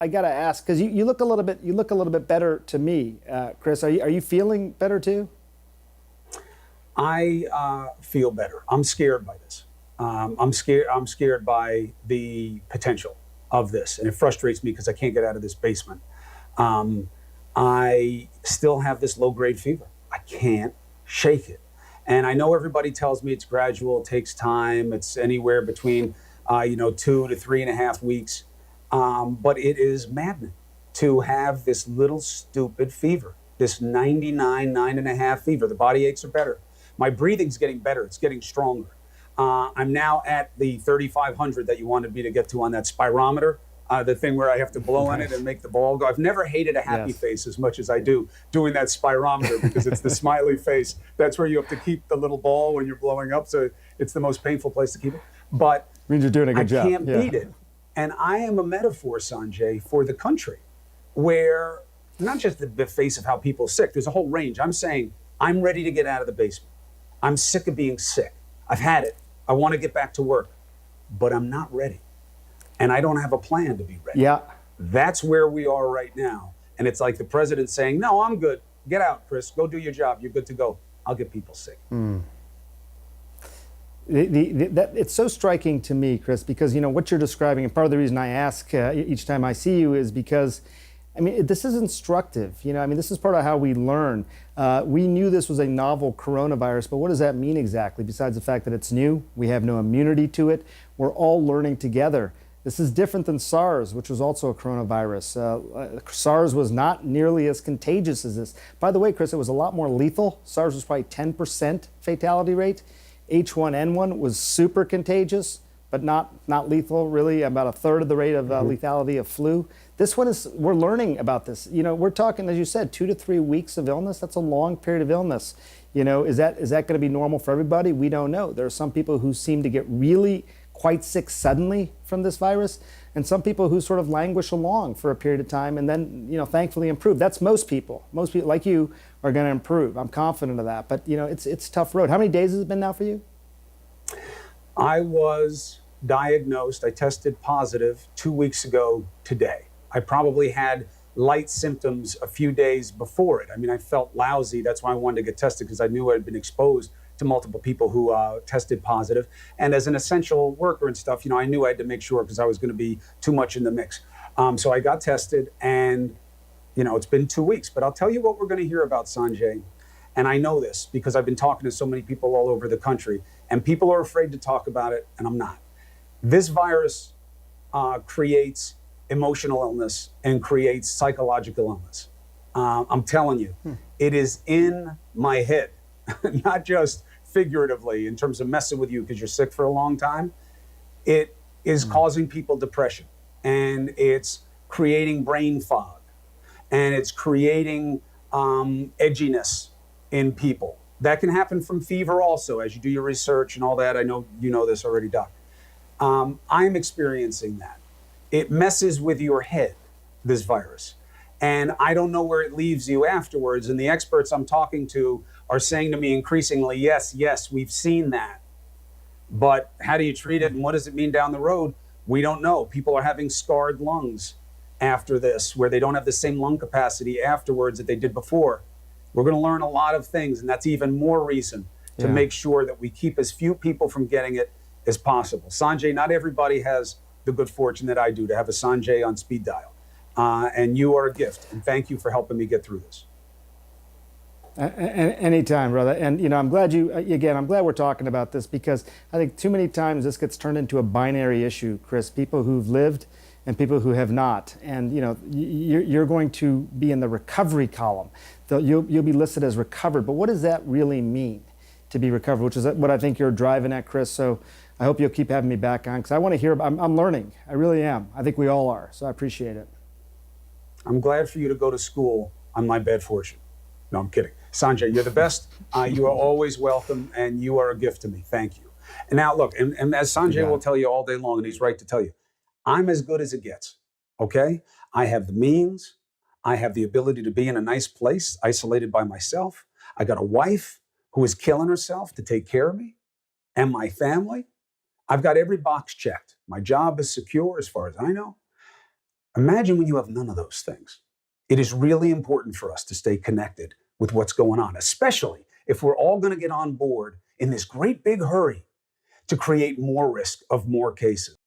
I gotta ask because you look a little bit better to me, Chris. Are you feeling better too? I feel better. I'm scared by this. I'm scared. I'm scared by the potential of this, and it frustrates me because I can't get out of this basement. Um, I still have this low grade fever. I can't shake it, and I know everybody tells me it's gradual, it takes time. It's anywhere between 2 to 3.5 weeks, but it is maddening to have this little stupid fever, this 99, 9.5 fever. The body aches are better. My breathing's getting better. It's getting stronger. I'm now at the 3,500 that you wanted me to get to on that spirometer, the thing where I have to blow on it and make the ball go. I've never hated a happy Yes. face as much as I do doing that spirometer because it's the smiley face. That's where you have to keep the little ball when you're blowing up. So it's the most painful place to keep it. But Means you're doing a I good job. can't beat it. And I am a metaphor, Sanjay, for the country where not just the face of how people are sick, there's a whole range. I'm saying I'm ready to get out of the basement. I'm sick of being sick. I've had it. I want to get back to work, but I'm not ready. And I don't have a plan to be ready. Yeah. That's where we are right now. And it's like the president saying, no, I'm good. Get out, Chris. Go do your job. You're good to go. I'll get people sick. It's so striking to me, Chris, because what you're describing, and part of the reason I ask each time I see you is because, this is instructive. This is part of how we learn. We knew this was a novel coronavirus, but what does that mean exactly? Besides the fact that it's new, we have no immunity to it. We're all learning together. This is different than SARS, which was also a coronavirus. SARS was not nearly as contagious as this. By the way, Chris, it was a lot more lethal. SARS was probably 10% fatality rate. H1N1 was super contagious, but not lethal, really, about a third of the rate of lethality of flu. This one is, we're learning about this. We're talking, as you said, 2 to 3 weeks of illness. That's a long period of illness. Is that going to be normal for everybody? We don't know. There are some people who seem to get really quite sick suddenly from this virus, and some people who sort of languish along for a period of time and then, thankfully improve. That's most people. Most people like you are going to improve. I'm confident of that. But, it's a tough road. How many days has it been now for you? I was diagnosed, I tested positive 2 weeks ago today. I probably had light symptoms a few days before it. I felt lousy. That's why I wanted to get tested, because I knew I'd been exposed to multiple people who tested positive. And as an essential worker and stuff, I knew I had to make sure because I was going to be too much in the mix. So I got tested, and, it's been 2 weeks. But I'll tell you what we're going to hear about, Sanjay. And I know this because I've been talking to so many people all over the country, and people are afraid to talk about it, and I'm not. This virus creates emotional illness and creates psychological illness. I'm telling you, it is in my head, not just figuratively in terms of messing with you because you're sick for a long time. It is causing people depression, and it's creating brain fog, and it's creating edginess in people. That can happen from fever also, as you do your research and all that. I know you know this already, Doc. I'm experiencing that. It messes with your head, this virus. And I don't know where it leaves you afterwards. And the experts I'm talking to are saying to me increasingly, yes, we've seen that. But how do you treat it, and what does it mean down the road? We don't know. People are having scarred lungs after this, where they don't have the same lung capacity afterwards that they did before. We're going to learn a lot of things, and that's even more reason to make sure that we keep as few people from getting it as possible. Sanjay, not everybody has the good fortune that I do to have a Sanjay on speed dial. And you are a gift, and thank you for helping me get through this. Anytime, brother. And, I'm glad I'm glad we're talking about this, because I think too many times this gets turned into a binary issue, Chris. People who've lived and people who have not. And, you're going to be in the recovery column. You'll be listed as recovered. But what does that really mean, to be recovered, which is what I think you're driving at, Chris? So I hope you'll keep having me back on, because I want to hear. I'm learning. I really am. I think we all are. So I appreciate it. I'm glad for you to go to school on my bad fortune. No, I'm kidding. Sanjay, you're the best. You are always welcome, and you are a gift to me. Thank you. And now, look, and as Sanjay will tell you all day long, and he's right to tell you, I'm as good as it gets, okay? I have the means. I have the ability to be in a nice place, isolated by myself. I got a wife who is killing herself to take care of me and my family. I've got every box checked. My job is secure as far as I know. Imagine when you have none of those things. It is really important for us to stay connected with what's going on, especially if we're all going to get on board in this great big hurry to create more risk of more cases.